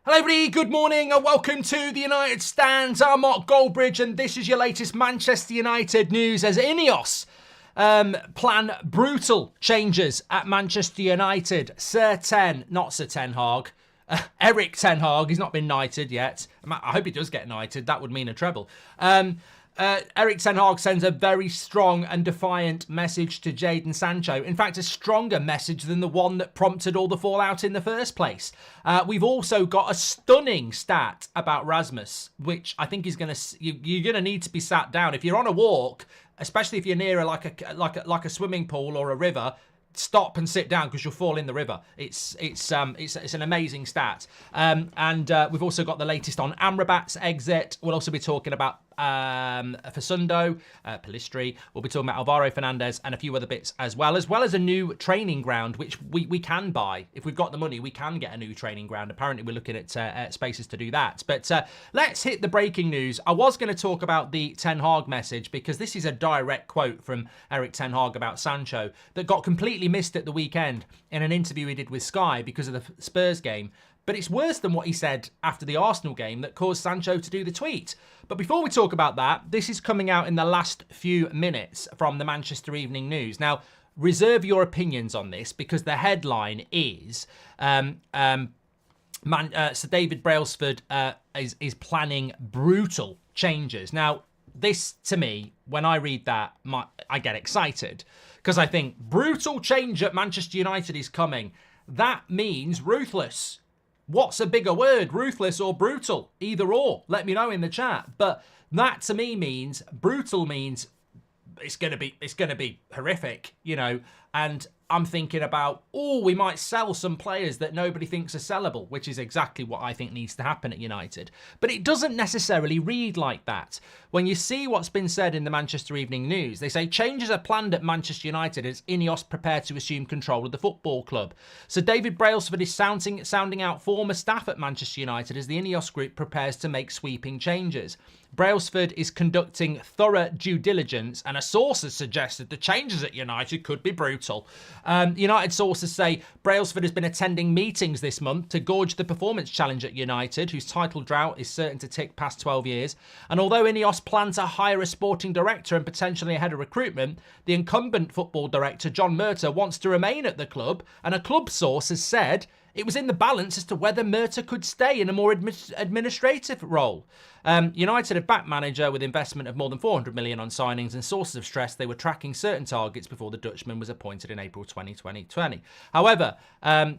Hello everybody, good morning and welcome to the United Stands. I'm Mark Goldbridge and this is your latest Manchester United news as Ineos plan brutal changes at Manchester United. Not Sir Ten Hag, Erik Ten Hag, he's not been knighted yet. I hope he does get knighted, that would mean a treble. Erik Ten Hag sends a very strong and defiant message to Jadon Sancho. In fact, a stronger message than the one that prompted all the fallout in the first place. We've also got a stunning stat about Rasmus, which I think is you're going to need to be sat down. If you're on a walk, especially if you're near like a swimming pool or a river, stop and sit down because you'll fall in the river. It's an amazing stat. And we've also got the latest on Amrabat's exit. We'll also be talking about Facundo, Pellistri. We'll be talking about Alvaro Fernandez and a few other bits as well as a new training ground, which we can buy. If we've got the money, we can get a new training ground. Apparently, we're looking at spaces to do that. But let's hit the breaking news. I was going to talk about the Ten Hag message because this is a direct quote from Erik Ten Hag about Sancho that got completely missed at the weekend in an interview he did with Sky because of the Spurs game. But it's worse than what he said after the Arsenal game that caused Sancho to do the tweet. But before we talk about that, this is coming out in the last few minutes from the Manchester Evening News. Now, reserve your opinions on this because the headline is Sir David Brailsford is planning brutal changes. Now, this, to me, when I read that, I get excited because I think brutal change at Manchester United is coming. That means ruthless. What's a bigger word, ruthless or brutal? Either or, let me know in the chat. But that to me means, brutal means it's gonna be horrific, you know. And I'm thinking about, we might sell some players that nobody thinks are sellable, which is exactly what I think needs to happen at United. But it doesn't necessarily read like that. When you see what's been said in the Manchester Evening News, they say changes are planned at Manchester United as Ineos prepare to assume control of the football club. So David Brailsford is sounding out former staff at Manchester United as the Ineos group prepares to make sweeping changes. Brailsford is conducting thorough due diligence and a source has suggested the changes at United could be brutal. United sources say Brailsford has been attending meetings this month to gauge the performance challenge at United, whose title drought is certain to tick past 12 years. And although Ineos plan to hire a sporting director and potentially a head of recruitment, the incumbent football director, John Murtough, wants to remain at the club. And a club source has said it was in the balance as to whether Murtough could stay in a more administrative role. United have backed manager with investment of more than 400 million on signings, and sources have stressed they were tracking certain targets before the Dutchman was appointed in April 2020. However,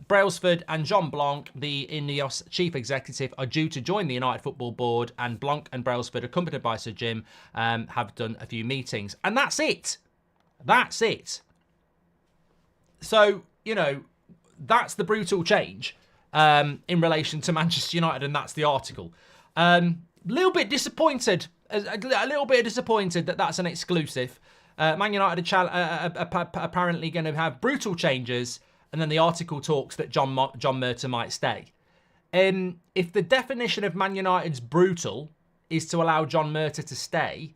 Brailsford and Jean Blanc, the Ineos chief executive, are due to join the United Football Board, and Blanc and Brailsford, accompanied by Sir Jim, have done a few meetings. And that's it. That's it. So, you know, that's the brutal change in relation to Manchester United, and that's the article. A little bit disappointed that that's an exclusive. Man United are apparently going to have brutal changes, and then the article talks that John Murtough might stay. If the definition of Man United's brutal is to allow John Murtough to stay,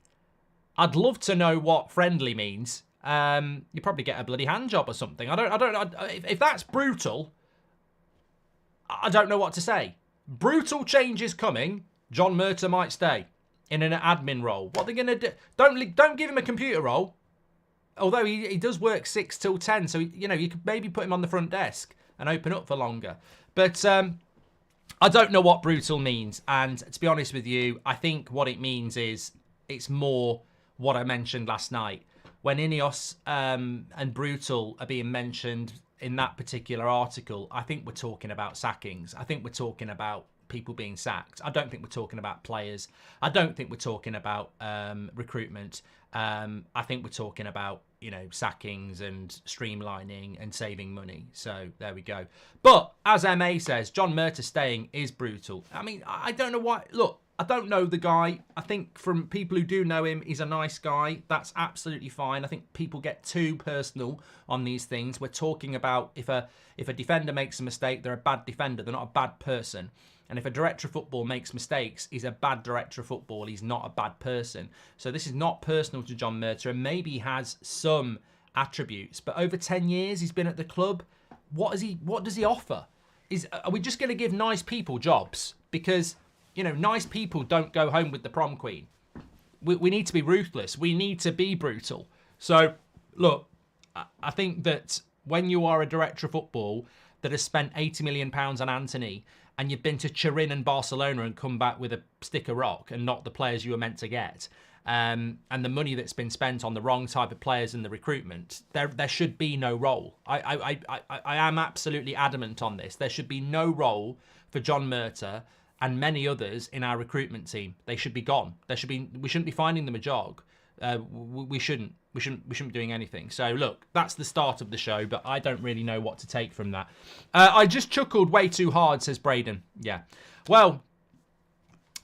I'd love to know what friendly means. You probably get a bloody hand job or something. I don't. If that's brutal, I don't know what to say. Brutal change is coming. John Murtough might stay in an admin role. What they're gonna do? Don't give him a computer role. Although he does work 6 till 10, so you know you could maybe put him on the front desk and open up for longer. But I don't know what brutal means, and to be honest with you, I think what it means is it's more what I mentioned last night. When Ineos and brutal are being mentioned in that particular article, I think we're talking about sackings. I think we're talking about people being sacked. I don't think we're talking about players. I don't think we're talking about recruitment. I think we're talking about, you know, sackings and streamlining and saving money. So there we go. But as MA says, John Murtough staying is brutal. I mean, I don't know why. Look, I don't know the guy. I think from people who do know him, he's a nice guy. That's absolutely fine. I think people get too personal on these things. We're talking about if a defender makes a mistake, they're a bad defender. They're not a bad person. And if a director of football makes mistakes, he's a bad director of football. He's not a bad person. So this is not personal to John Murtough, and maybe he has some attributes. But over 10 years he's been at the club. What does he offer? are we just going to give nice people jobs? Because, you know, nice people don't go home with the prom queen. We need to be ruthless. We need to be brutal. So, look, I think that when you are a director of football that has spent £80 million on Anthony, and you've been to Turin and Barcelona and come back with a stick of rock and not the players you were meant to get, and the money that's been spent on the wrong type of players in the recruitment, there should be no role. I am absolutely adamant on this. There should be no role for John Murtagh and many others in our recruitment team. They should be gone. We shouldn't be finding them a job. We shouldn't be doing anything. So look, that's the start of the show, but I don't really know what to take from that. I just chuckled way too hard, says Braden. Yeah. Well,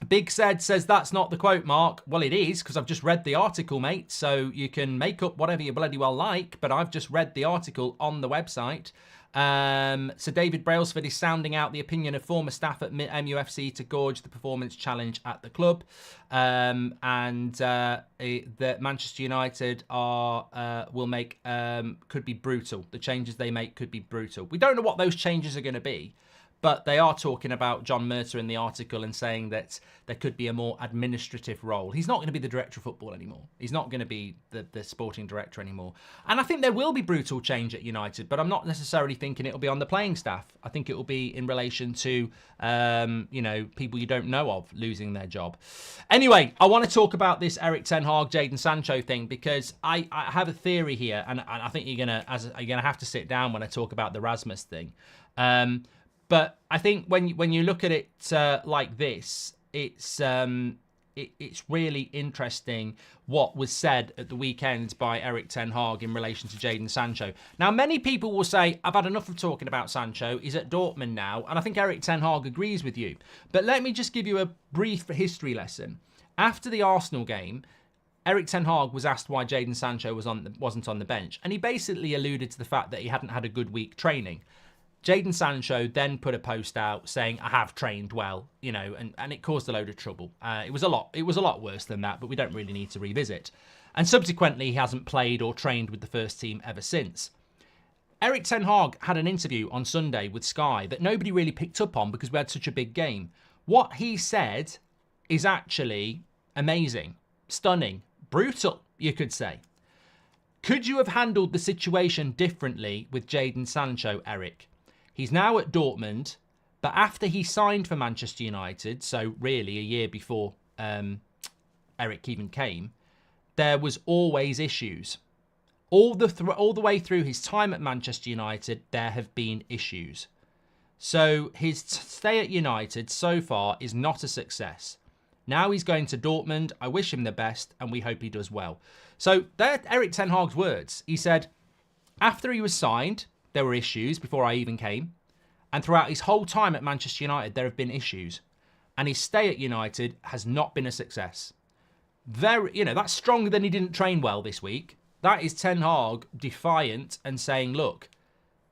Big said says that's not the quote, Mark. Well, it is, because I've just read the article, mate. So you can make up whatever you bloody well like, but I've just read the article on the website. So David Brailsford is sounding out the opinion of former staff at MUFC to gauge the performance challenge at the club, and that Manchester United could be brutal. The changes they make could be brutal. We don't know what those changes are going to be, but they are talking about John Murtagh in the article and saying that there could be a more administrative role. He's not going to be the director of football anymore. He's not going to be the sporting director anymore. And I think there will be brutal change at United, but I'm not necessarily thinking it'll be on the playing staff. I think it will be in relation to, people you don't know of losing their job. Anyway, I want to talk about this Erik ten Hag, Jadon Sancho thing, because I have a theory here, and I think you're gonna have to sit down when I talk about the Rasmus thing. But I think when you look at it like this, it's really interesting what was said at the weekend by Erik ten Hag in relation to Jadon Sancho. Now, many people will say, I've had enough of talking about Sancho. He's at Dortmund now. And I think Erik ten Hag agrees with you. But let me just give you a brief history lesson. After the Arsenal game, Erik ten Hag was asked why Jadon Sancho wasn't on the bench. And he basically alluded to the fact that he hadn't had a good week training. Jadon Sancho then put a post out saying, I have trained well, and it caused a load of trouble. It was a lot worse than that, but we don't really need to revisit. And subsequently, he hasn't played or trained with the first team ever since. Erik ten Hag had an interview on Sunday with Sky that nobody really picked up on because we had such a big game. What he said is actually amazing, stunning, brutal, you could say. Could you have handled the situation differently with Jadon Sancho, Erik? He's now at Dortmund, but after he signed for Manchester United, so really a year before Erik even came, there was always issues. All the way through his time at Manchester United, there have been issues. So his stay at United so far is not a success. Now he's going to Dortmund. I wish him the best, and we hope he does well. So they're Erik ten Hag's words. He said, after he was signed, there were issues before I even came. And throughout his whole time at Manchester United, there have been issues. And his stay at United has not been a success. That's stronger than he didn't train well this week. That is ten Hag defiant and saying, look,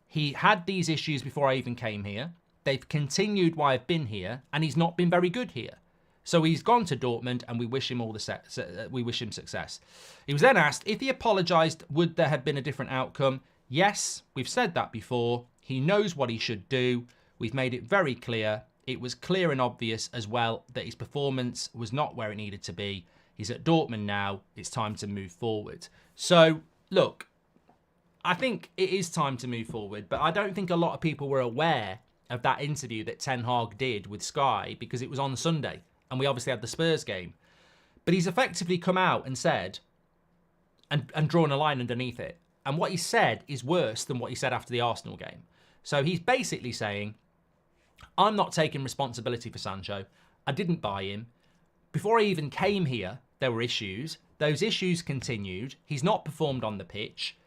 he had these issues before I even came here. They've continued while I've been here, and he's not been very good here. So he's gone to Dortmund, and we wish him success. He was then asked if he apologised, would there have been a different outcome? Yes, we've said that before. He knows what he should do. We've made it very clear. It was clear and obvious as well that his performance was not where it needed to be. He's at Dortmund now. It's time to move forward. So, look, I think it is time to move forward, but I don't think a lot of people were aware of that interview that ten Hag did with Sky because it was on Sunday, and we obviously had the Spurs game. But he's effectively come out and said, and drawn a line underneath it. And what he said is worse than what he said after the Arsenal game. So he's basically saying, I'm not taking responsibility for Sancho. I didn't buy him. Before I even came here, there were issues. Those issues continued. He's not performed on the pitch.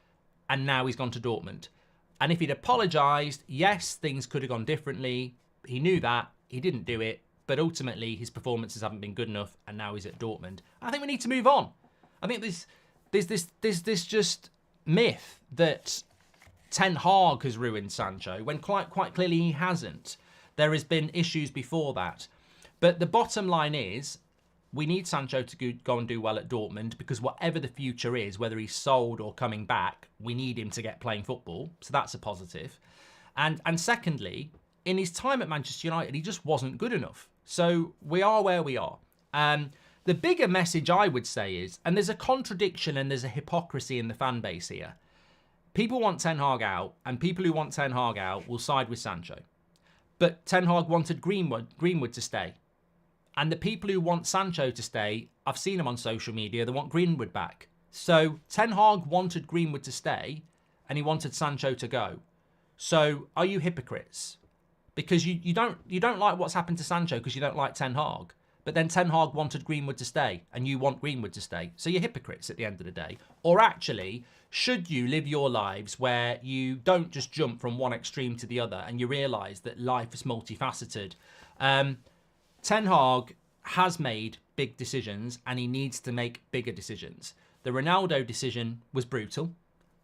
And now he's gone to Dortmund. And if he'd apologised, yes, things could have gone differently. He knew that. He didn't do it. But ultimately, his performances haven't been good enough. And now he's at Dortmund. I think we need to move on. I think there's this just myth that ten Hag has ruined Sancho when quite clearly he hasn't. There has been issues before that. But the bottom line is we need Sancho to go and do well at Dortmund because whatever the future is, whether he's sold or coming back, we need him to get playing football. So that's a positive. And secondly, in his time at Manchester United, he just wasn't good enough. So we are where we are. The bigger message I would say is, and there's a contradiction and there's a hypocrisy in the fan base here. People want Ten Hag out, and people who want Ten Hag out will side with Sancho. But Ten Hag wanted Greenwood to stay. And the people who want Sancho to stay, I've seen them on social media, they want Greenwood back. So Ten Hag wanted Greenwood to stay, and he wanted Sancho to go. So are you hypocrites? Because you don't like what's happened to Sancho because you don't like Ten Hag. But then Ten Hag wanted Greenwood to stay, and you want Greenwood to stay. So you're hypocrites at the end of the day. Or actually, should you live your lives where you don't just jump from one extreme to the other and you realise that life is multifaceted? Ten Hag has made big decisions, and he needs to make bigger decisions. The Ronaldo decision was brutal.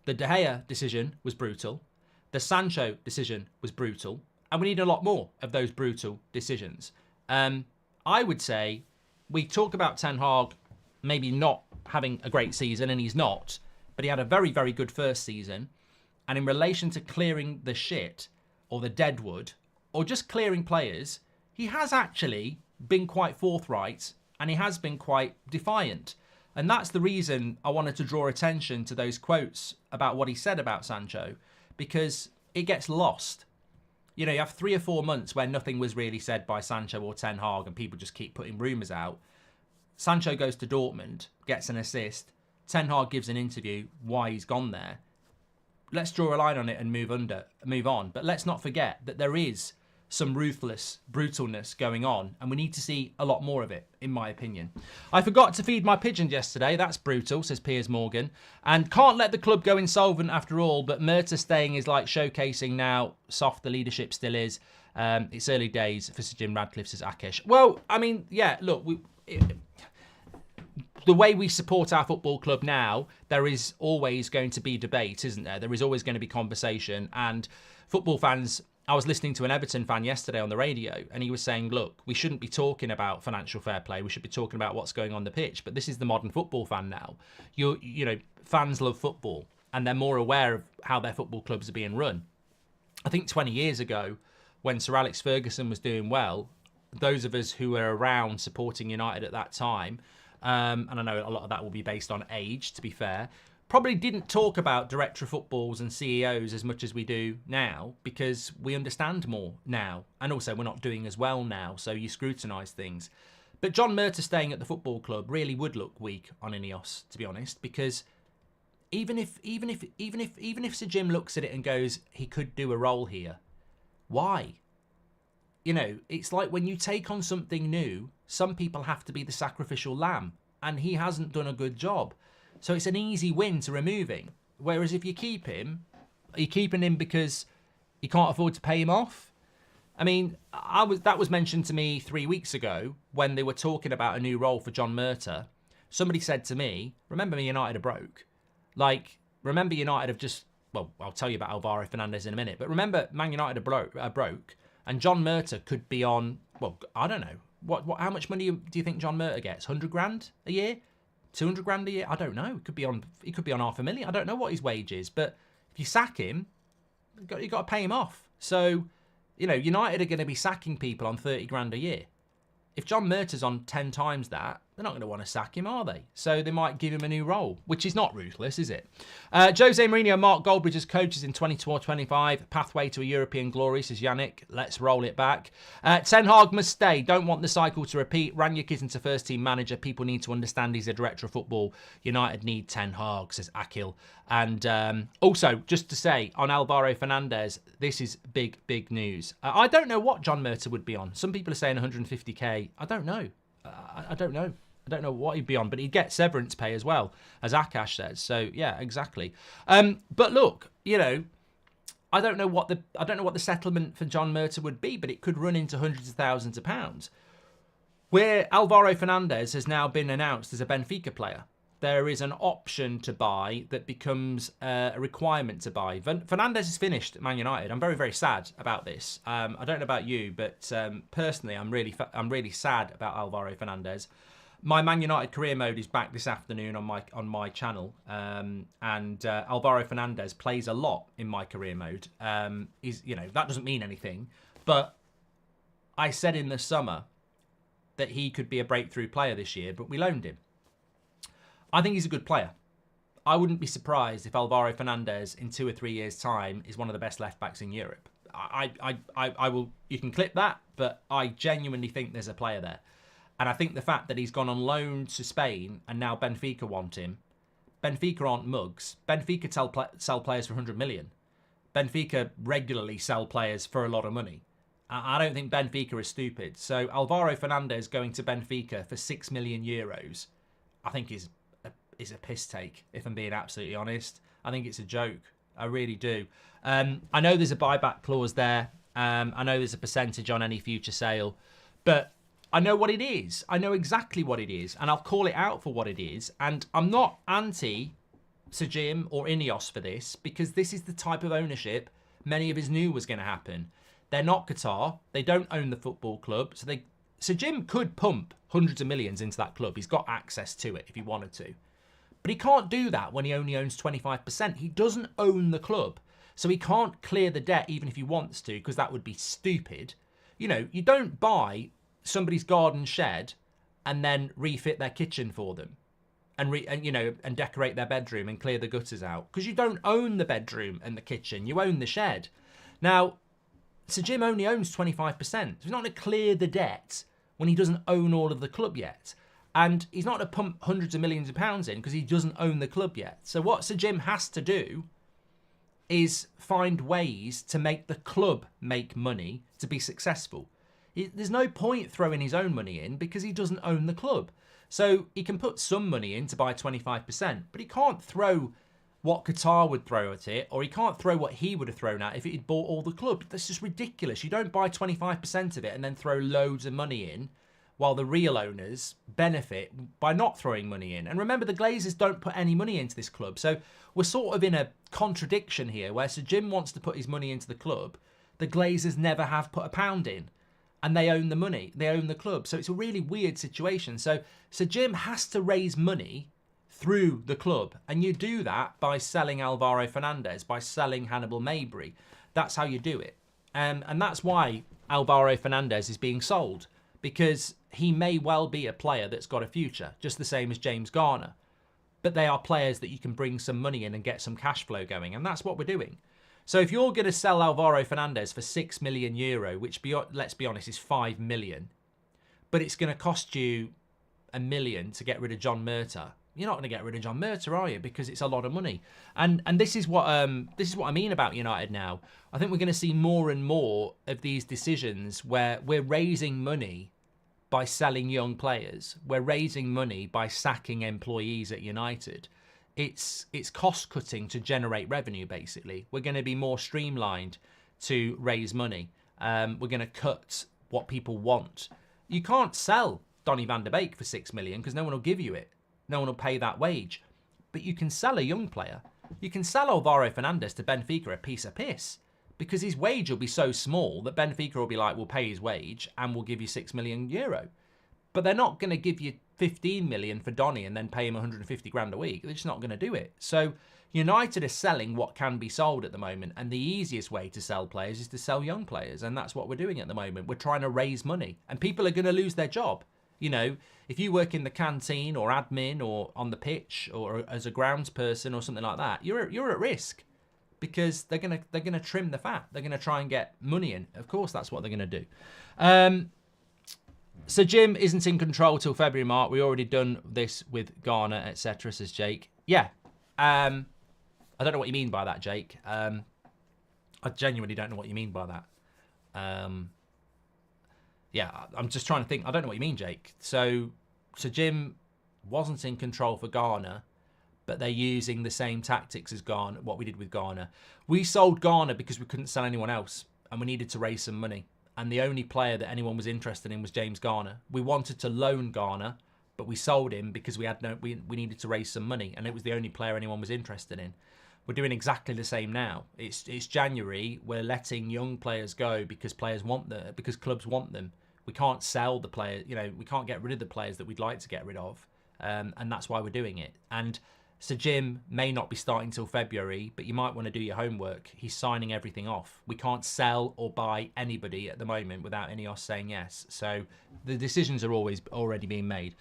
The De Gea decision was brutal. The Sancho decision was brutal. And we need a lot more of those brutal decisions. I would say we talk about Ten Hag maybe not having a great season, and he's not, but he had a very, very good first season. And in relation to clearing the shit or the deadwood or just clearing players, he has actually been quite forthright, and he has been quite defiant. And that's the reason I wanted to draw attention to those quotes about what he said about Sancho, because it gets lost. You know, you have 3 or 4 months where nothing was really said by Sancho or Ten Hag, and people just keep putting rumours out. Sancho goes to Dortmund, gets an assist. Ten Hag gives an interview why he's gone there. Let's draw a line on it and move on. But let's not forget that there is some ruthless brutalness going on, and we need to see a lot more of it, in my opinion. I forgot to feed my pigeons yesterday. That's brutal, says Piers Morgan. And can't let the club go insolvent after all, but Murta staying is like showcasing now soft the leadership still is. It's early days for Sir Jim Radcliffe, says Akesh. Well, I mean, yeah, look, the way we support our football club now, there is always going to be debate, isn't there? There is always going to be conversation, and football fans... I was listening to an Everton fan yesterday on the radio, and he was saying, look, we shouldn't be talking about financial fair play. We should be talking about what's going on the pitch. But this is the modern football fan now. You know, fans love football, and they're more aware of how their football clubs are being run. I think 20 years ago, when Sir Alex Ferguson was doing well, those of us who were around supporting United at that time, and I know a lot of that will be based on age, to be fair, probably didn't talk about director of footballs and CEOs as much as we do now, because we understand more now. And also we're not doing as well now, so you scrutinise things. But John Murta staying at the football club really would look weak on Ineos, to be honest, because even if Sir Jim looks at it and goes, he could do a role here, why? You know, it's like when you take on something new, some people have to be the sacrificial lamb, and he hasn't done a good job. So it's an easy win to remove him. Whereas if you keep him, are you keeping him because you can't afford to pay him off? I mean, that was mentioned to me 3 weeks ago when they were talking about a new role for John Murta. Somebody said to me, remember United are broke. Like, remember United have just... Well, I'll tell you about Alvaro Fernandez in a minute. But remember, Man United are broke. And John Murta could be on... Well, I don't know. How much money do you think John Murta gets? 100 grand a year? 200 grand a year? I don't know. He could be on $500,000. I don't know what his wage is, but if you sack him, you got to pay him off. So, you know, United are going to be sacking people on 30 grand a year. If John Murta's on 10 times that, they're not going to want to sack him, are they? So they might give him a new role, which is not ruthless, is it? Jose Mourinho, Mark Goldbridge as coaches in 24-25. Pathway to a European glory, says Yannick. Let's roll it back. Ten Hag must stay. Don't want the cycle to repeat. Ranić isn't a first-team manager. People need to understand he's a director of football. United need Ten Hag, says Akil. And also, just to say, on Alvaro Fernandez, this is big, big news. I don't know what John Murta would be on. Some people are saying 150k. I don't know. I don't know. I don't know what he'd be on, but he'd get severance pay as well, as Akash says. So yeah, exactly. But look, you know, I don't know what the settlement for John Murta would be, but it could run into hundreds of thousands of pounds. Where Alvaro Fernandez has now been announced as a Benfica player, there is an option to buy that becomes a requirement to buy. Fernandez is finished at Man United. I'm very, very sad about this. I don't know about you, but personally, I'm really sad about Alvaro Fernandez. My Man United career mode is back this afternoon on my channel, and Alvaro Fernandez plays a lot in my career mode. You know, that doesn't mean anything, But I said in the summer that he could be a breakthrough player this year, but we loaned him. I think he's a good player. I wouldn't be surprised if Alvaro Fernandez in 2 or 3 years' time is one of the best left backs in Europe. I will. You can clip that, but I genuinely think there's a player there, and I think the fact that he's gone on loan to Spain and now Benfica want him. Benfica aren't mugs. Benfica sell players for 100 million. Benfica regularly sell players for a lot of money. I don't think Benfica is stupid. So Alvaro Fernandez going to Benfica for €6 million, I think is a piss take, if I'm being absolutely honest. I think it's a joke. I really do. I know there's a buyback clause there. I know there's a percentage on any future sale. But I know what it is. I know exactly what it is. And I'll call it out for what it is. And I'm not anti Sir Jim or Ineos for this, because this is the type of ownership many of us knew was going to happen. They're not Qatar. They don't own the football club. So Sir Jim could pump hundreds of millions into that club. He's got access to it if he wanted to. But he can't do that when he only owns 25%. He doesn't own the club. So he can't clear the debt even if he wants to, because that would be stupid. You know, you don't buy somebody's garden shed and then refit their kitchen for them and decorate their bedroom and clear the gutters out, because you don't own the bedroom and the kitchen. You own the shed. Now, Sir Jim only owns 25%. So he's not going to clear the debt when he doesn't own all of the club yet. And he's not going to pump hundreds of millions of pounds in because he doesn't own the club yet. So what Sir Jim has to do is find ways to make the club make money to be successful. There's no point throwing his own money in because he doesn't own the club. So he can put some money in to buy 25%, but he can't throw what Qatar would throw at it, or he can't throw what he would have thrown at if he'd bought all the club. That's just ridiculous. You don't buy 25% of it and then throw loads of money in, while the real owners benefit by not throwing money in. And remember, the Glazers don't put any money into this club. So we're sort of in a contradiction here, where Sir Jim wants to put his money into the club. The Glazers never have put a pound in, and they own the money. They own the club. So it's a really weird situation. So Sir Jim has to raise money through the club. And you do that by selling Alvaro Fernandez, by selling Hannibal Mabry. That's how you do it. And that's why Alvaro Fernandez is being sold, because he may well be a player that's got a future, just the same as James Garner. But they are players that you can bring some money in and get some cash flow going, and that's what we're doing. So if you're going to sell Alvaro Fernandez for €6 million, which, let's be honest, is 5 million, but it's going to cost you $1 million to get rid of John Murtagh, you're not going to get rid of John Murtagh, are you? Because it's a lot of money. And this is what I mean about United now. I think we're going to see more and more of these decisions where we're raising money by selling young players. We're raising money by sacking employees at United. It's cost cutting to generate revenue, basically. We're going to be more streamlined to raise money. We're going to cut what people want. You can't sell Donny van de Beek for 6 million because no one will give you it. No one will pay that wage. But you can sell a young player. You can sell Alvaro Fernandez to Benfica a piece of piss, because his wage will be so small that Benfica will be like, we'll pay his wage and we'll give you €6 million. But they're not going to give you 15 million for Donny and then pay him 150 grand a week. They're just not going to do it. So United are selling what can be sold at the moment. And the easiest way to sell players is to sell young players. And that's what we're doing at the moment. We're trying to raise money, and people are going to lose their job. You know, if you work in the canteen or admin or on the pitch or as a grounds person or something like that, you're at risk, because they're gonna trim the fat. They're gonna try and get money in. Of course, that's what they're gonna do. So Jim isn't in control till February, Mark. We already done this with Garner, etc. Says Jake. Yeah. I don't know what you mean by that, Jake. I genuinely don't know what you mean by that. Yeah, I'm just trying to think. I don't know what you mean, Jake. So Jim wasn't in control for Garner, but they're using the same tactics as Garner, what we did with Garner. We sold Garner because we couldn't sell anyone else, and we needed to raise some money. And the only player that anyone was interested in was James Garner. We wanted to loan Garner, but we sold him because we needed to raise some money, and it was the only player anyone was interested in. We're doing exactly the same now. It's January. We're letting young players go because because clubs want them. We can't sell the players. You know, we can't get rid of the players that we'd like to get rid of, and that's why we're doing it. And So Jim may not be starting till February, but you might want to do your homework. He's signing everything off. We can't sell or buy anybody at the moment without Ineos saying yes. So the decisions are already being made.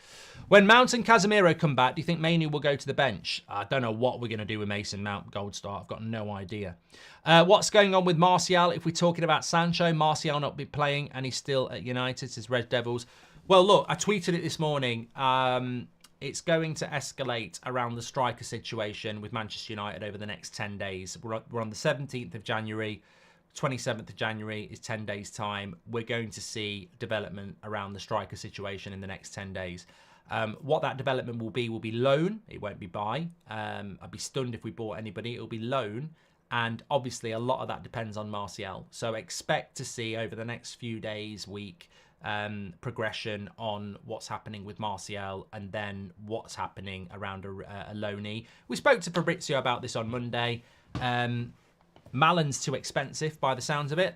When Mount and Casemiro come back, do you think Mainoo will go to the bench? I don't know what we're going to do with Mason Mount, Gold Star. I've got no idea. What's going on with Martial? If we're talking about Sancho, Martial not be playing and he's still at United, says Red Devils. Well, look, I tweeted it this morning. It's going to escalate around the striker situation with Manchester United over the next 10 days. We're on the 17th of January. 27th of January is 10 days' time. We're going to see development around the striker situation in the next 10 days. What that development will be loan. It won't be buy. I'd be stunned if we bought anybody. It'll be loan. And obviously, a lot of that depends on Martial. So expect to see over the next few days, week, progression on what's happening with Martial and then what's happening around a loanee. We spoke to Fabrizio about this on Monday. Malin's too expensive by the sounds of it.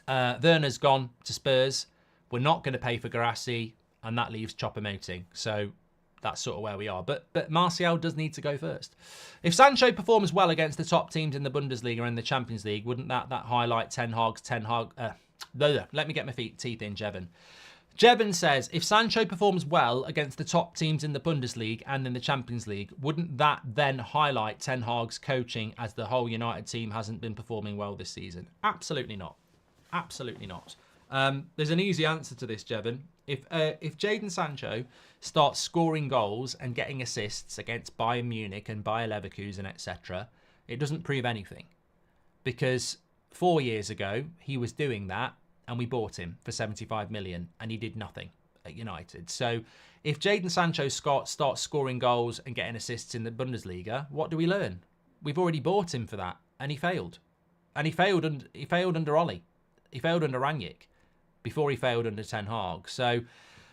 Werner's gone to Spurs. We're not going to pay for Guirassy, and that leaves Choupo-Moting. So that's sort of where we are. But Martial does need to go first. If Sancho performs well against the top teams in the Bundesliga and the Champions League, wouldn't that highlight Ten Hag? Let me get my teeth in, Jevon. Jevon says, if Sancho performs well against the top teams in the Bundesliga and in the Champions League, wouldn't that then highlight Ten Hag's coaching as the whole United team hasn't been performing well this season? Absolutely not. Absolutely not. There's an easy answer to this, Jevon. If Jadon Sancho starts scoring goals and getting assists against Bayern Munich and Bayer Leverkusen, etc., it doesn't prove anything. Because 4 years ago, he was doing that and we bought him for 75 million and he did nothing at United. So if Jadon Sancho starts scoring goals and getting assists in the Bundesliga, what do we learn? We've already bought him for that and he failed. And he failed under Ollie. He failed under Rangnick before he failed under Ten Hag. So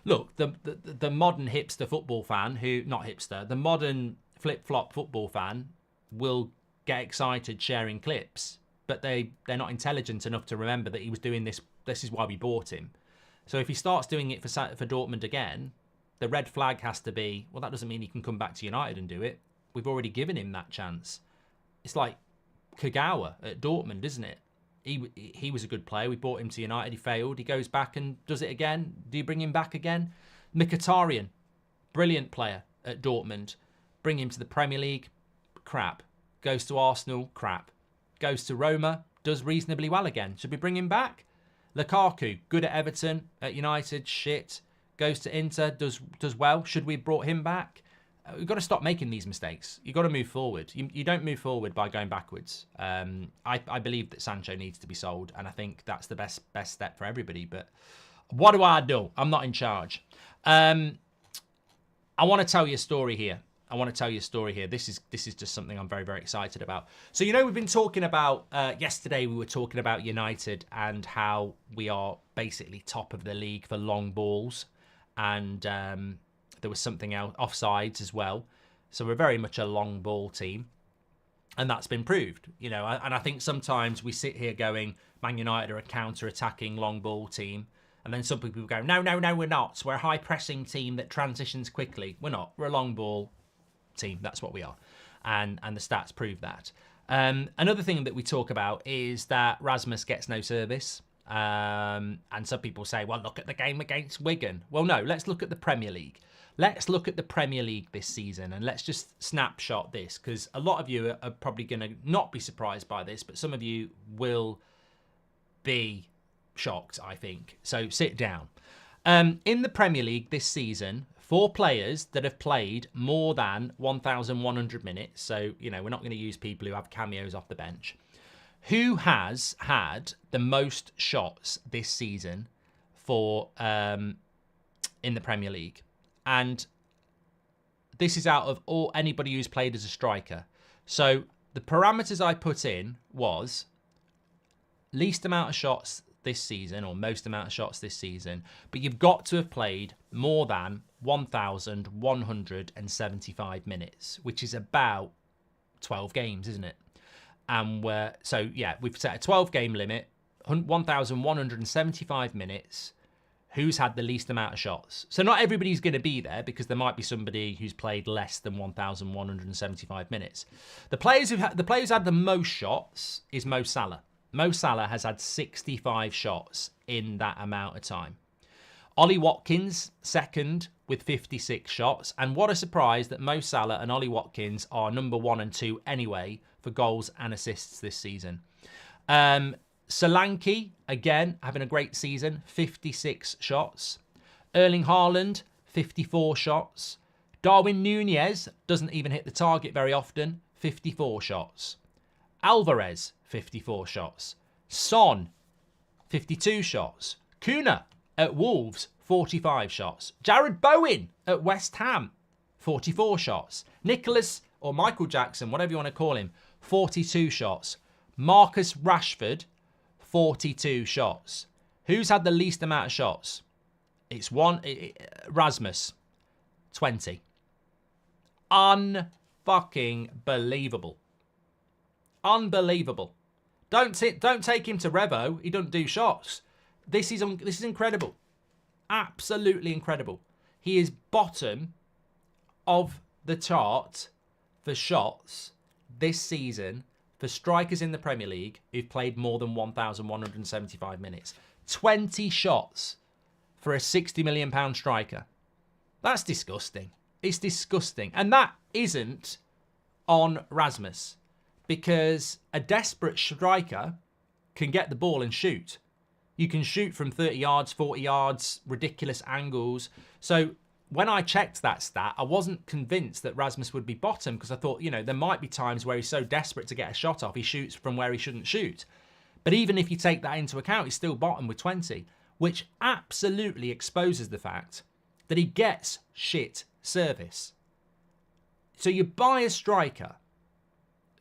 look, the modern hipster football fan the modern flip-flop football fan will get excited sharing clips, but they're not intelligent enough to remember that he was doing this. This is why we bought him. So if he starts doing it for Dortmund again, the red flag has to be, well, that doesn't mean he can come back to United and do it. We've already given him that chance. It's like Kagawa at Dortmund, isn't it? He was a good player. We bought him to United. He failed. He goes back and does it again. Do you bring him back again? Mkhitaryan, brilliant player at Dortmund. Bring him to the Premier League, crap. Goes to Arsenal, crap. Goes to Roma, does reasonably well again. Should we bring him back? Lukaku, good at Everton, at United, shit. Goes to Inter, does well. Should we have brought him back? We've got to stop making these mistakes. You've got to move forward. You don't move forward by going backwards. I believe that Sancho needs to be sold, and I think that's the best step for everybody. But what do I do? I'm not in charge. I want to tell you a story here. This is just something I'm very, very excited about. So, we've been talking about, yesterday we were talking about United and how we are basically top of the league for long balls. And there was something else, offsides as well. So we're very much a long ball team. And that's been proved, and I think sometimes we sit here going, Man United are a counter-attacking long ball team. And then some people go, no, we're not. We're a high-pressing team that transitions quickly. We're not. We're a long ball team. That's what we are. And the stats prove that. Another thing that we talk about is that Rasmus gets no service. And some people say, well, look at the game against Wigan. Well, no, let's look at the Premier League. Let's look at the Premier League this season and let's just snapshot this, because a lot of you are probably going to not be surprised by this, but some of you will be shocked, I think. So sit down. In the Premier League this season, 4 players that have played more than 1,100 minutes, so, we're not going to use people who have cameos off the bench. Who has had the most shots this season for in the Premier League? And this is out of anybody who's played as a striker. So the parameters I put in was least amount of shots this season, or most amount of shots this season, but you've got to have played more than 1,175 minutes, which is about 12 games, isn't it? And we've set a 12-game limit, 1,175 minutes. who's had the least amount of shots. So not everybody's going to be there because there might be somebody who's played less than 1,175 minutes. The players who had the most shots is Mo Salah. Mo Salah has had 65 shots in that amount of time. Ollie Watkins, second, with 56 shots. And what a surprise that Mo Salah and Ollie Watkins are number 1 and 2 anyway for goals and assists this season. Solanke, again, having a great season, 56 shots. Erling Haaland, 54 shots. Darwin Núñez doesn't even hit the target very often, 54 shots. Alvarez, 54 shots. Son, 52 shots. Kuna at Wolves, 45 shots. Jared Bowen at West Ham, 44 shots. Nicholas, or Michael Jackson, whatever you want to call him, 42 shots. Marcus Rashford, 42 shots. Who's had the least amount of shots? It's Rasmus, 20. Unfucking believable. Unbelievable. Don't take him to Revo. He doesn't do shots. This is incredible. Absolutely incredible. He is bottom of the chart for shots this season for strikers in the Premier League who've played more than 1,175 minutes. 20 shots for a £60 million striker. That's disgusting. It's disgusting. And that isn't on Rasmus, because a desperate striker can get the ball and shoot. You can shoot from 30 yards, 40 yards, ridiculous angles. So when I checked that stat, I wasn't convinced that Rasmus would be bottom, because I thought, there might be times where he's so desperate to get a shot off, he shoots from where he shouldn't shoot. But even if you take that into account, he's still bottom with 20, which absolutely exposes the fact that he gets shit service. So you buy a striker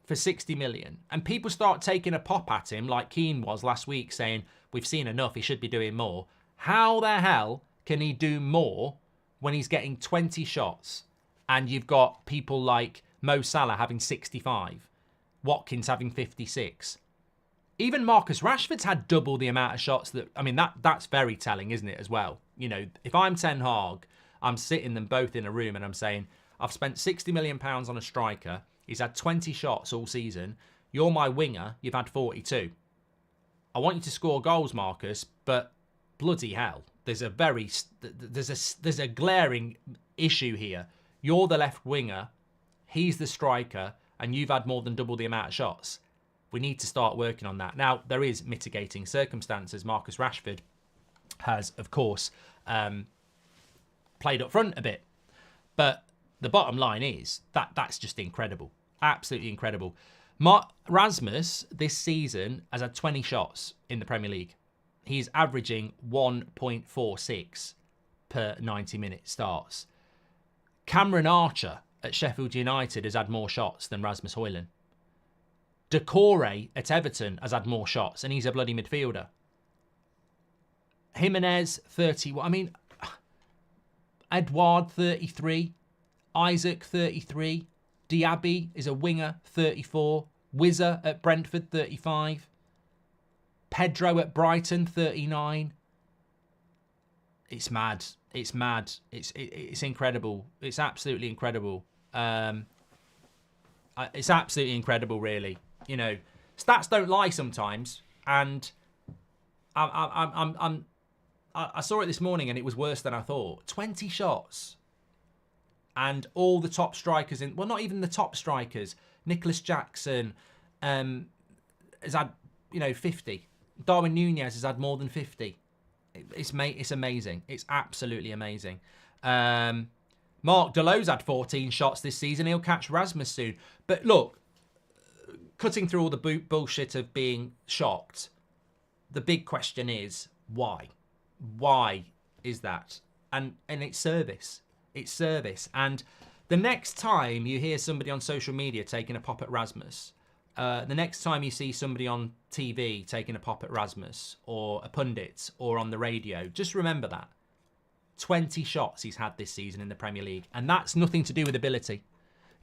for 60 million and people start taking a pop at him like Keane was last week, saying, we've seen enough, he should be doing more. How the hell can he do more when he's getting 20 shots and you've got people like Mo Salah having 65, Watkins having 56? Even Marcus Rashford's had double the amount of shots. That's very telling, isn't it, as well? If I'm Ten Hag, I'm sitting them both in a room and I'm saying, I've spent £60 million on a striker. He's had 20 shots all season. You're my winger. You've had 42. I want you to score goals, Marcus, but bloody hell, there's a glaring issue here. You're the left winger. He's the striker, and you've had more than double the amount of shots. We need to start working on that. Now, there is mitigating circumstances. Marcus Rashford has, of course, played up front a bit. But the bottom line is that's just incredible. Absolutely incredible. Rasmus, this season, has had 20 shots in the Premier League. He's averaging 1.46 per 90-minute starts. Cameron Archer at Sheffield United has had more shots than Rasmus Hojlund. Decore at Everton has had more shots, and he's a bloody midfielder. Jimenez, 30. Edouard, 33. Isaac, 33. Diaby is a winger, 34. Wizza at Brentford, 35. Pedro at Brighton, 39. It's mad. It's mad. It's incredible. It's absolutely incredible. It's absolutely incredible, really. Stats don't lie sometimes, and I saw it this morning, and it was worse than I thought. 20 shots. And all the top strikers not even the top strikers. Nicholas Jackson has had, 50. Darwin Núñez has had more than 50. It's amazing. It's absolutely amazing. Mark Delo's had 14 shots this season. He'll catch Rasmus soon. But look, cutting through all the bullshit of being shocked, the big question is why? Why is that? And it's service. It's service. And the next time you hear somebody on social media taking a pop at Rasmus, the next time you see somebody on TV taking a pop at Rasmus, or a pundit, or on the radio, just remember that. 20 shots he's had this season in the Premier League. And that's nothing to do with ability.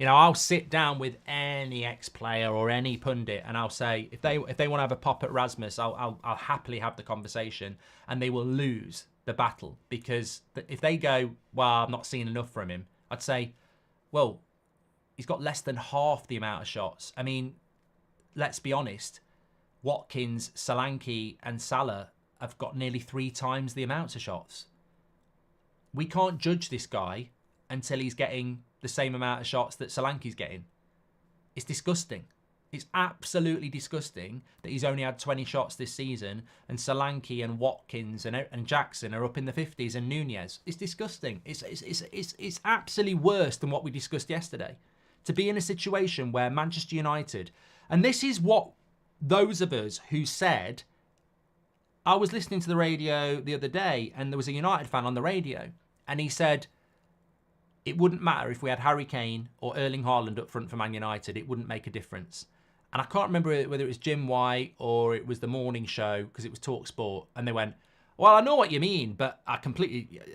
I'll sit down with any ex-player or any pundit and I'll say, if they want to have a pop at Rasmus, I'll happily have the conversation, and they will lose the battle, because if they go, well, I'm not seeing enough from him, I'd say, well, he's got less than half the amount of shots. I mean, let's be honest. Watkins, Solanke and Salah have got nearly 3 times the amount of shots. We can't judge this guy until he's getting the same amount of shots that Solanke's getting. It's disgusting. It's absolutely disgusting that he's only had 20 shots this season and Solanke and Watkins and Jackson are up in the 50s and Nunez. It's disgusting. It's absolutely worse than what we discussed yesterday. To be in a situation where Manchester United, and this is what those of us who said, I was listening to the radio the other day and there was a United fan on the radio and he said, it wouldn't matter if we had Harry Kane or Erling Haaland up front for Man United. It wouldn't make a difference. And I can't remember whether it was Jim White or it was the morning show, because it was Talk Sport. And they went, well, I know what you mean, but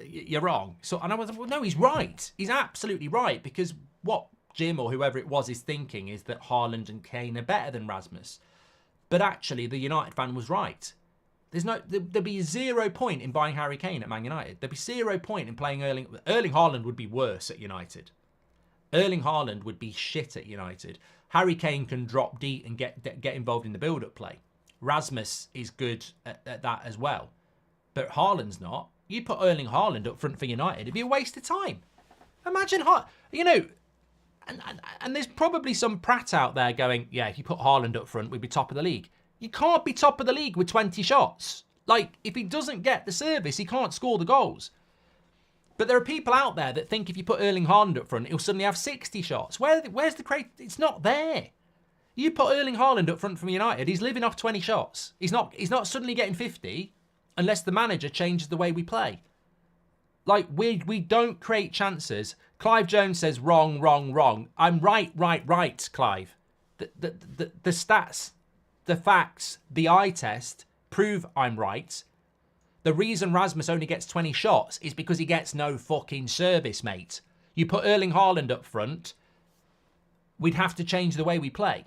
you're wrong. And I was, well, no, he's right. He's absolutely right. Because what Jim or whoever it was is thinking is that Haaland and Kane are better than Rasmus. But actually, the United fan was right. There'd be 0 point in buying Harry Kane at Man United. There'd be 0 point in playing Erling Haaland would be worse at United. Erling Haaland would be shit at United. Harry Kane can drop deep and get involved in the build-up play. Rasmus is good at that as well. But Haaland's not. You put Erling Haaland up front for United, it'd be a waste of time. Imagine, and there's probably some prat out there going, yeah, if you put Haaland up front, we'd be top of the league. You can't be top of the league with 20 shots. Like, if he doesn't get the service, he can't score the goals. But there are people out there that think if you put Erling Haaland up front, he'll suddenly have 60 shots. Where's the crate? It's not there. You put Erling Haaland up front from United, he's living off 20 shots. He's not suddenly getting 50 unless the manager changes the way we play. Like, we don't create chances. Clive Jones says, wrong, wrong, wrong. I'm right, Clive. The stats, the facts, the eye test prove I'm right. The reason Rasmus only gets 20 shots is because he gets no fucking service, mate. You put Erling Haaland up front, we'd have to change the way we play.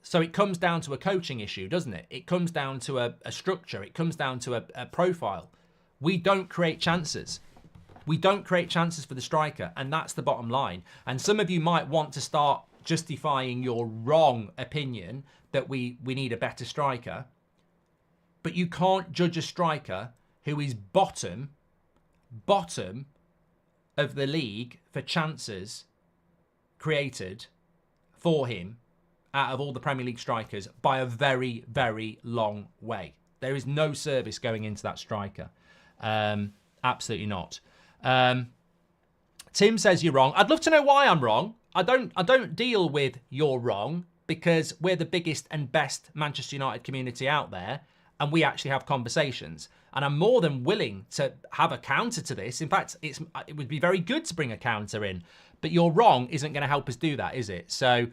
So it comes down to a coaching issue, doesn't it? It comes down to a structure. It comes down to a profile. We don't create chances. We don't create chances for the striker, and that's the bottom line. And some of you might want to start justifying your wrong opinion that we need a better striker. But you can't judge a striker who is bottom of the league for chances created for him out of all the Premier League strikers by a very, very long way. There is no service going into that striker. Absolutely not. Tim says you're wrong. I'd love to know why I'm wrong. I don't deal with you're wrong because we're the biggest and best Manchester United community out there. And we actually have conversations. And I'm more than willing to have a counter to this. In fact, it would be very good to bring a counter in. But you're wrong isn't going to help us do that, is it? So,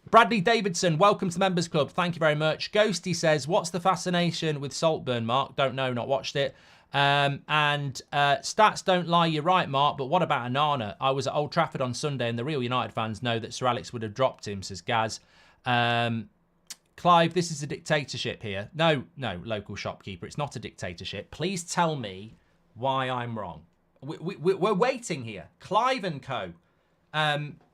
Bradley Davidson, welcome to the Members Club. Thank you very much. Ghosty says, what's the fascination with Saltburn, Mark? Don't know, not watched it. Stats don't lie, you're right, Mark. But what about Onana? I was at Old Trafford on Sunday and the real United fans know that Sir Alex would have dropped him, says Gaz. Clive, this is a dictatorship here. No, local shopkeeper. It's not a dictatorship. Please tell me why I'm wrong. We're waiting here. Clive and Co.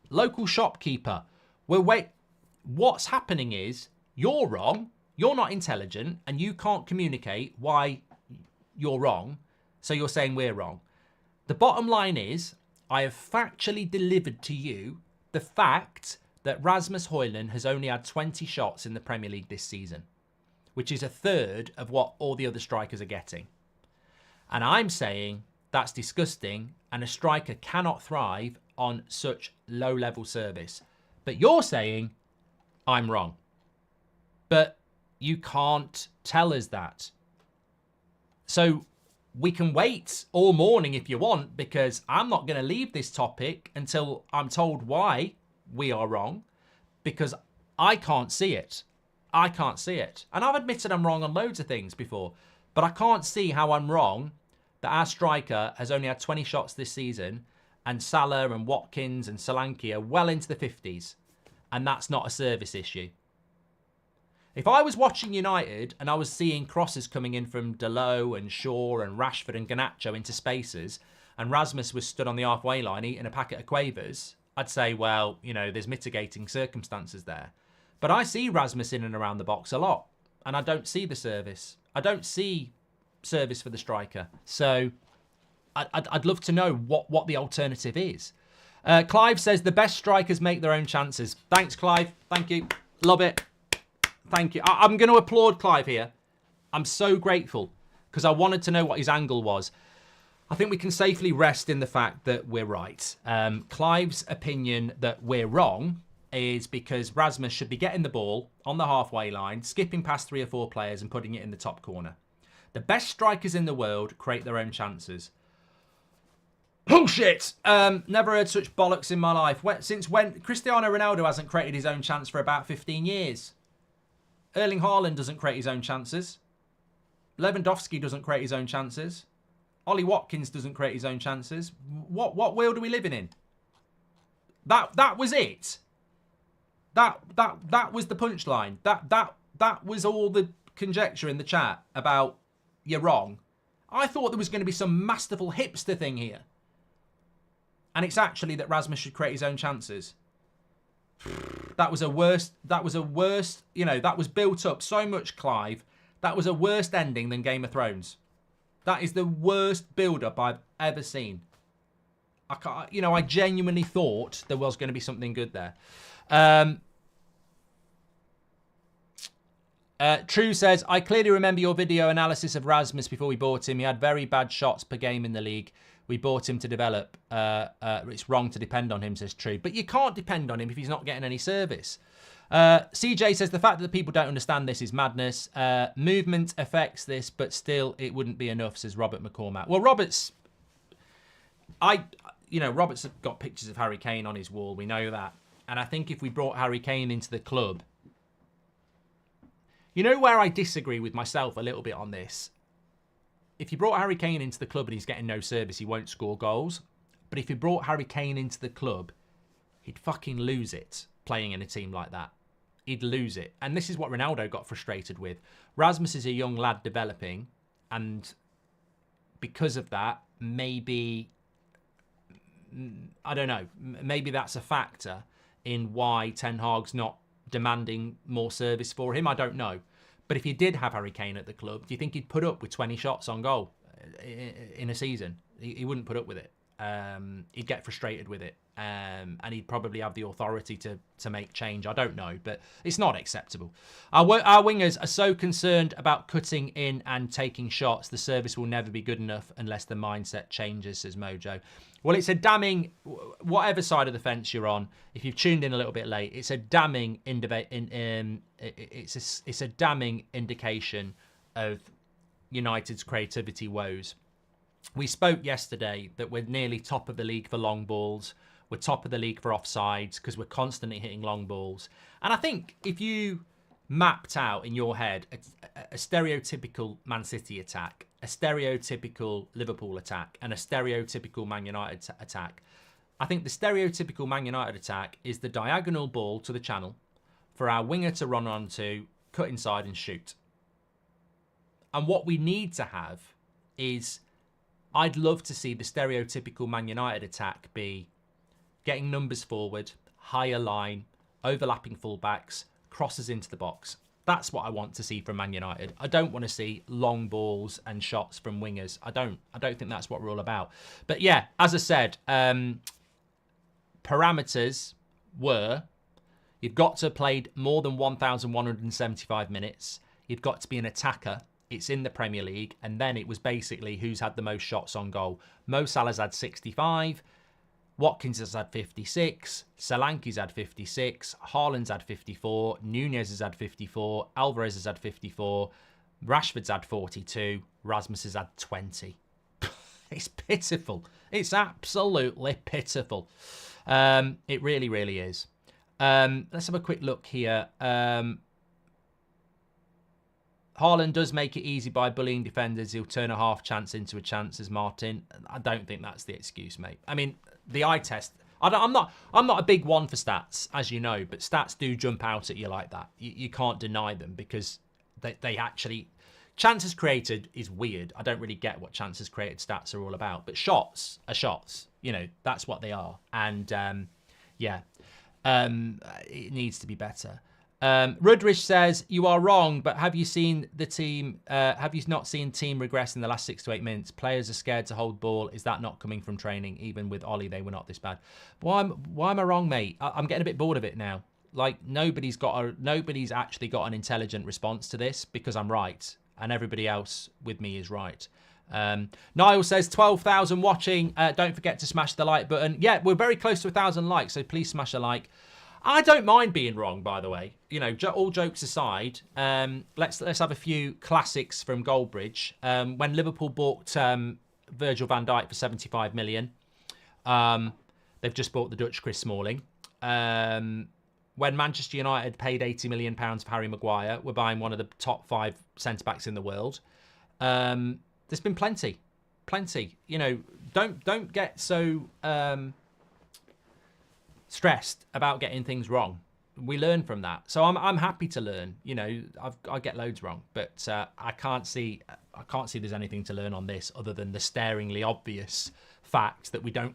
Local shopkeeper. What's happening is you're wrong. You're not intelligent and you can't communicate why you're wrong. So you're saying we're wrong. The bottom line is I have factually delivered to you the fact that Rasmus Hojlund has only had 20 shots in the Premier League this season, which is a third of what all the other strikers are getting. And I'm saying that's disgusting and a striker cannot thrive on such low-level service. But you're saying I'm wrong. But you can't tell us that. So we can wait all morning if you want, because I'm not going to leave this topic until I'm told why we are wrong, because I can't see it. I can't see it. And I've admitted I'm wrong on loads of things before, but I can't see how I'm wrong that our striker has only had 20 shots this season and Salah and Watkins and Solanke are well into the 50s, and that's not a service issue. If I was watching United and I was seeing crosses coming in from Delo and Shaw and Rashford and Garnacho into spaces, and Rasmus was stood on the halfway line eating a packet of quavers, I'd say, well, you know, there's mitigating circumstances there. But I see Rasmus in and around the box a lot, and I don't see the service. I don't see service for the striker. So I'd love to know what the alternative is. Clive says the best strikers make their own chances. Thanks, Clive. Thank you. Love it. Thank you. I'm going to applaud Clive here. I'm so grateful because I wanted to know what his angle was. I think we can safely rest in the fact that we're right. Clive's opinion that we're wrong is because Rasmus should be getting the ball on the halfway line, skipping past 3 or 4 players and putting it in the top corner. The best strikers in the world create their own chances. Bullshit! Never heard such bollocks in my life. Since when? Cristiano Ronaldo hasn't created his own chance for about 15 years. Erling Haaland doesn't create his own chances. Lewandowski doesn't create his own chances. Ollie Watkins doesn't create his own chances. What world are we living in? That was it. That was the punchline. That was all the conjecture in the chat about you're wrong. I thought there was going to be some masterful hipster thing here. And it's actually that Rasmus should create his own chances. That was a worst, you know, that was built up so much, Clive. That was a worse ending than Game of Thrones. That is the worst build-up I've ever seen. I genuinely thought there was going to be something good there. True says, I clearly remember your video analysis of Rasmus before we bought him. He had very bad shots per game in the league. We bought him to develop. It's wrong to depend on him, says True. But you can't depend on him if he's not getting any service. CJ says, the fact that the people don't understand this is madness. Movement affects this, but still it wouldn't be enough, says Robert McCormack. Well, Robert's got pictures of Harry Kane on his wall. We know that. And I think if we brought Harry Kane into the club, you know where I disagree with myself a little bit on this? If you brought Harry Kane into the club and he's getting no service, he won't score goals. But if you brought Harry Kane into the club, he'd fucking lose it playing in a team like that. He'd lose it. And this is what Ronaldo got frustrated with. Rasmus is a young lad developing, and because of that, maybe, I don't know, maybe that's a factor in why Ten Hag's not demanding more service for him. I don't know. But if you did have Harry Kane at the club, do you think he'd put up with 20 shots on goal in a season? He wouldn't put up with it. He'd get frustrated with it. And he'd probably have the authority to make change. I don't know, but it's not acceptable. Our wingers are so concerned about cutting in and taking shots. The service will never be good enough unless the mindset changes, says Mojo. Well, it's a damning, whatever side of the fence you're on, if you've tuned in a little bit late, it's a damning it's a damning indication of United's creativity woes. We spoke yesterday that we're nearly top of the league for long balls. We're top of the league for offsides because we're constantly hitting long balls. And I think if you mapped out in your head a stereotypical Man City attack, a stereotypical Liverpool attack, and a stereotypical Man United attack, I think the stereotypical Man United attack is the diagonal ball to the channel for our winger to run onto, cut inside and shoot. And what we need to have is, I'd love to see the stereotypical Man United attack be getting numbers forward, higher line, overlapping fullbacks, crosses into the box. That's what I want to see from Man United. I don't want to see long balls and shots from wingers. I don't think that's what we're all about. But yeah, as I said, parameters were, you've got to have played more than 1,175 minutes. You've got to be an attacker. It's in the Premier League. And then it was basically who's had the most shots on goal. Mo Salah's had 65. Watkins has had 56. Solanke's had 56. Haaland's had 54. Nunez has had 54. Alvarez has had 54. Rashford's had 42. Rasmus has had 20. It's pitiful. It's absolutely pitiful. It really, really is. Let's have a quick look here. Haaland does make it easy by bullying defenders. He'll turn a half chance into a chance, says Martin. I don't think that's the excuse, mate. I mean, the eye test, I'm not a big one for stats, as you know, but stats do jump out at you like that. You can't deny them because they actually... Chances created is weird. I don't really get what chances created stats are all about. But shots are shots. You know, that's what they are. And, it needs to be better. Rudrich says, you are wrong, but have you seen the team... have you not seen team regress in the last 6 to 8 minutes? Players are scared to hold ball. Is that not coming from training? Even with Ollie, they were not this bad. Why am I wrong, mate? I'm getting a bit bored of it now. Like, nobody's actually got an intelligent response to this because I'm right. And everybody else with me is right. Niall says 12,000 watching. Don't forget to smash the like button. Yeah, we're very close to 1,000 likes, so please smash a like. I don't mind being wrong, by the way. You know, all jokes aside, let's have a few classics from Goldbridge. When Liverpool bought Virgil van Dijk for 75 million, they've just bought the Dutch Chris Smalling. When Manchester United paid £80 million for Harry Maguire, we're buying one of the top 5 centre-backs in the world. There's been plenty. You know, don't get so stressed about getting things wrong. We learn from that. So I'm happy to learn. You know, I get loads wrong, but I can't see there's anything to learn on this other than the staringly obvious fact that we don't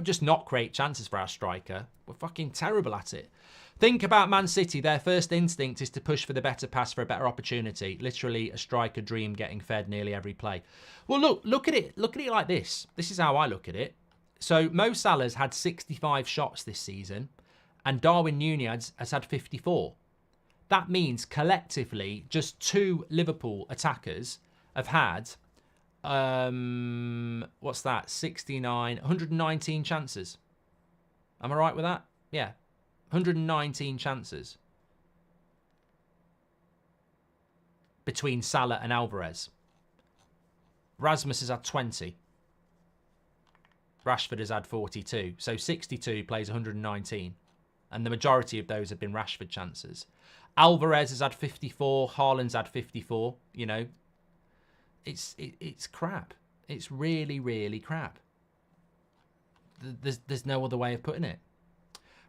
just not create chances for our striker. We're fucking terrible at it. Think about Man City. Their first instinct is to push for the better pass for a better opportunity. Literally a striker dream getting fed nearly every play. Well, look at it. Look at it like this. This is how I look at it. So Mo Salah's had 65 shots this season and Darwin Nunez has had 54. That means collectively just 2 Liverpool attackers have had... what's that? 69, 119 chances. Am I right with that? Yeah. 119 chances. Between Salah and Alvarez. Rasmus has had 20. Rashford has had 42. So 62 plays 119. And the majority of those have been Rashford chances. Alvarez has had 54. Haaland's had 54. You know, it's crap. It's really, really crap. There's no other way of putting it.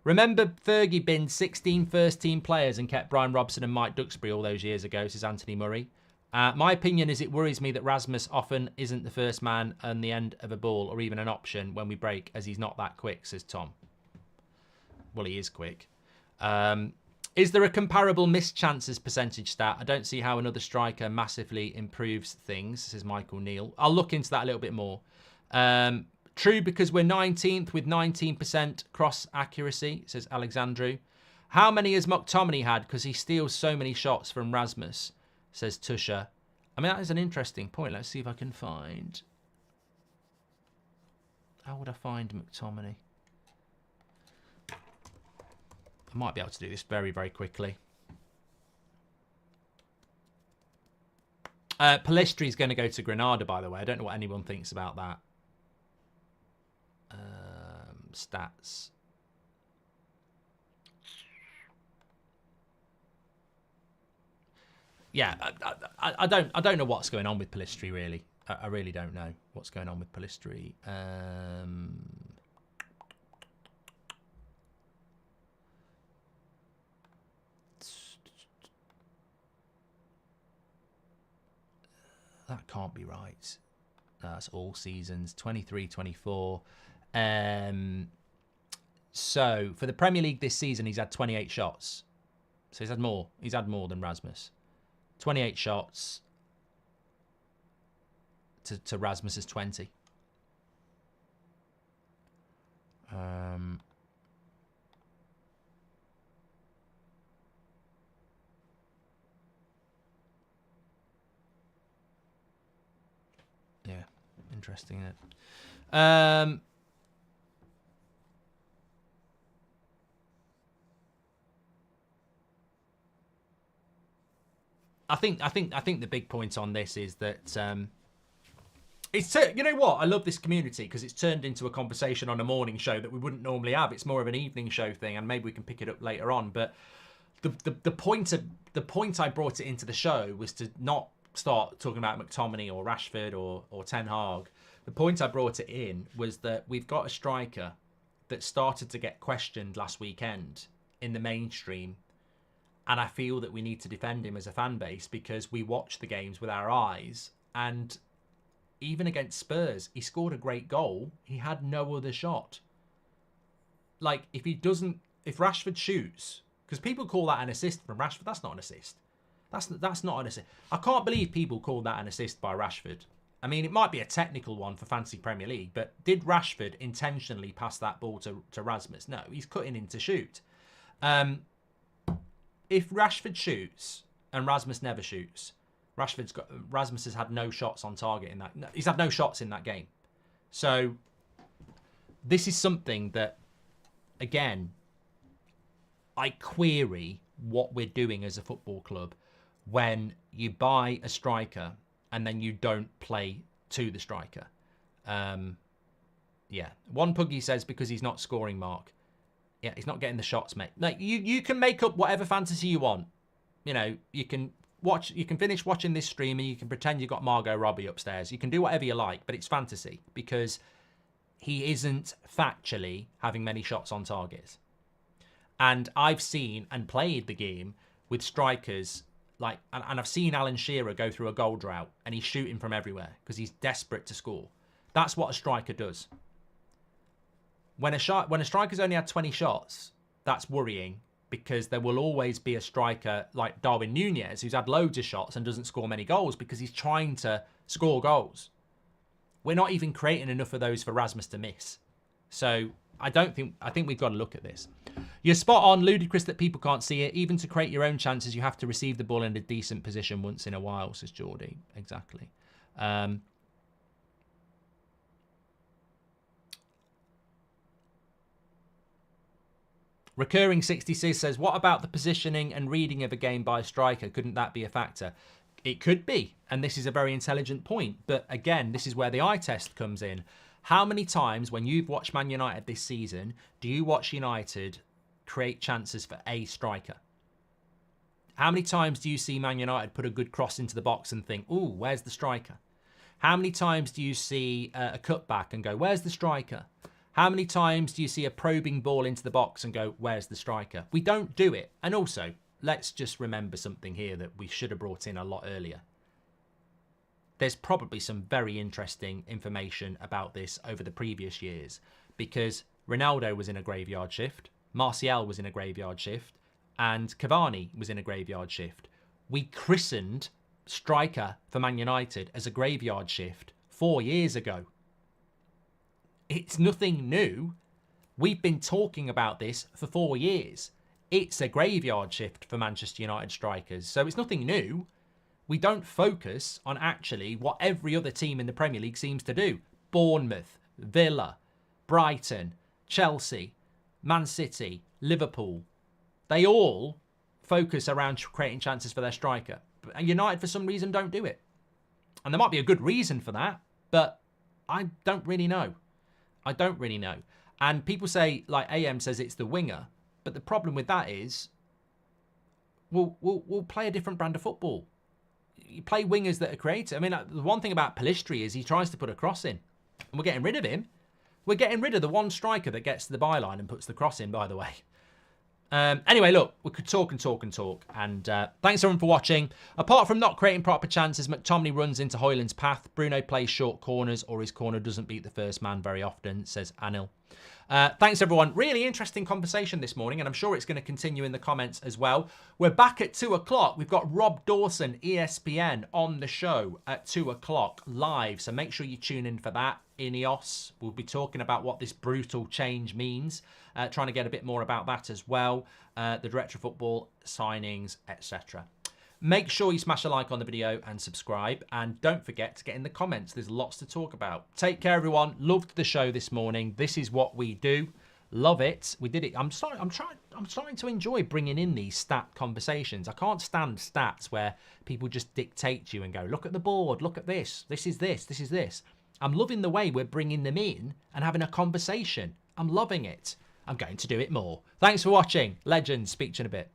Remember Fergie binned 16 first-team players and kept Brian Robson and Mike Duxbury all those years ago, says Anthony Murray. My opinion is it worries me that Rasmus often isn't the first man on the end of a ball or even an option when we break, as he's not that quick, says Tom. Well, he is quick. Is there a comparable missed chances percentage stat? I don't see how another striker massively improves things, says Michael Neal. I'll look into that a little bit more. True, because we're 19th with 19% cross accuracy, says Alexandru. How many has McTominay had? Because he steals so many shots from Rasmus, says Tusha. I mean, that is an interesting point. Let's see if I can find... How would I find McTominay? I might be able to do this very, very quickly. Palestri's going to go to Granada, by the way. I don't know what anyone thinks about that. Stats. Yeah, I don't know what's going on with Palistri, really. I really don't know what's going on with Palistri. That can't be right. That's all seasons, 23, 24. So for the Premier League this season, he's had 28 shots. So he's had more. He's had more than Rasmus. 28 shots to Rasmus's 20. Yeah, interesting, isn't it? I think the big point on this is that it's you know what, I love this community because it's turned into a conversation on a morning show that we wouldn't normally have. It's more of an evening show thing, and maybe we can pick it up later on. But the point I brought it into the show was to not start talking about McTominay or Rashford or Ten Hag. The point I brought it in was that we've got a striker that started to get questioned last weekend in the mainstream. And I feel that we need to defend him as a fan base because we watch the games with our eyes. And even against Spurs, he scored a great goal. He had no other shot. Like, if Rashford shoots, because people call that an assist from Rashford, that's not an assist. That's not an assist. I can't believe people call that an assist by Rashford. I mean, it might be a technical one for Fantasy Premier League, but did Rashford intentionally pass that ball to Rasmus? No, he's cutting in to shoot. If Rashford shoots and Rasmus never shoots, Rasmus has had no shots on target in that. He's had no shots in that game. So this is something that, again, I query what we're doing as a football club when you buy a striker and then you don't play to the striker. Yeah. One Puggy says because he's not scoring, Mark. Yeah, he's not getting the shots, mate. Like, you can make up whatever fantasy you want. You know, you can finish watching this stream and you can pretend you got Margot Robbie upstairs. You can do whatever you like, but it's fantasy because he isn't factually having many shots on target. And I've seen and played the game with strikers like, and I've seen Alan Shearer go through a goal drought and he's shooting from everywhere because he's desperate to score. That's what a striker does. When a striker's only had 20 shots, that's worrying because there will always be a striker like Darwin Núñez who's had loads of shots and doesn't score many goals because he's trying to score goals. We're not even creating enough of those for Rasmus to miss. So I think we've got to look at this. You're spot on, ludicrous that people can't see it. Even to create your own chances, you have to receive the ball in a decent position once in a while, says Geordie. Exactly. Recurring 66 says, what about the positioning and reading of a game by a striker? Couldn't that be a factor? It could be, and this is a very intelligent point. But again, this is where the eye test comes in. How many times when you've watched Man United this season, do you watch United create chances for a striker? How many times do you see Man United put a good cross into the box and think, ooh, where's the striker? How many times do you see a cutback and go, where's the striker? How many times do you see a probing ball into the box and go, where's the striker? We don't do it. And also, let's just remember something here that we should have brought in a lot earlier. There's probably some very interesting information about this over the previous years because Ronaldo was in a graveyard shift, Martial was in a graveyard shift, and Cavani was in a graveyard shift. We christened striker for Man United as a graveyard shift 4 years ago. It's nothing new. We've been talking about this for 4 years. It's a graveyard shift for Manchester United strikers, so it's nothing new. We don't focus on actually what every other team in the Premier League seems to do. Bournemouth, Villa, Brighton, Chelsea, Man City, Liverpool. They all focus around creating chances for their striker. And United, for some reason, don't do it. And there might be a good reason for that, but I don't really know. I don't really know. And people say, like AM says, it's the winger. But the problem with that is, we'll play a different brand of football. You play wingers that are creative. I mean, the one thing about Pellistri is he tries to put a cross in. And we're getting rid of him. We're getting rid of the one striker that gets to the byline and puts the cross in, by the way. Anyway, look, we could talk and talk and talk. And thanks everyone for watching. Apart from not creating proper chances, McTominay runs into Hojlund's path. Bruno plays short corners or his corner doesn't beat the first man very often, says Anil. Thanks everyone. Really interesting conversation this morning, and I'm sure it's going to continue in the comments as well. We're back at 2 o'clock. We've got Rob Dawson, ESPN, on the show at 2 o'clock live, so make sure you tune in for that. Ineos, we'll be talking about what this brutal change means, trying to get a bit more about that as well, the director of football, signings, etc. Make sure you smash a like on the video and subscribe, and don't forget to get in the comments. There's lots to talk about. Take care, everyone. Loved the show this morning. This is what we do. Love it. We did it. I'm starting to enjoy bringing in these stat conversations. I can't stand stats where people just dictate to you and go, look at the board, look at this. This is this. This is this. I'm loving the way we're bringing them in and having a conversation. I'm loving it. I'm going to do it more. Thanks for watching. Legends. Speak to you in a bit.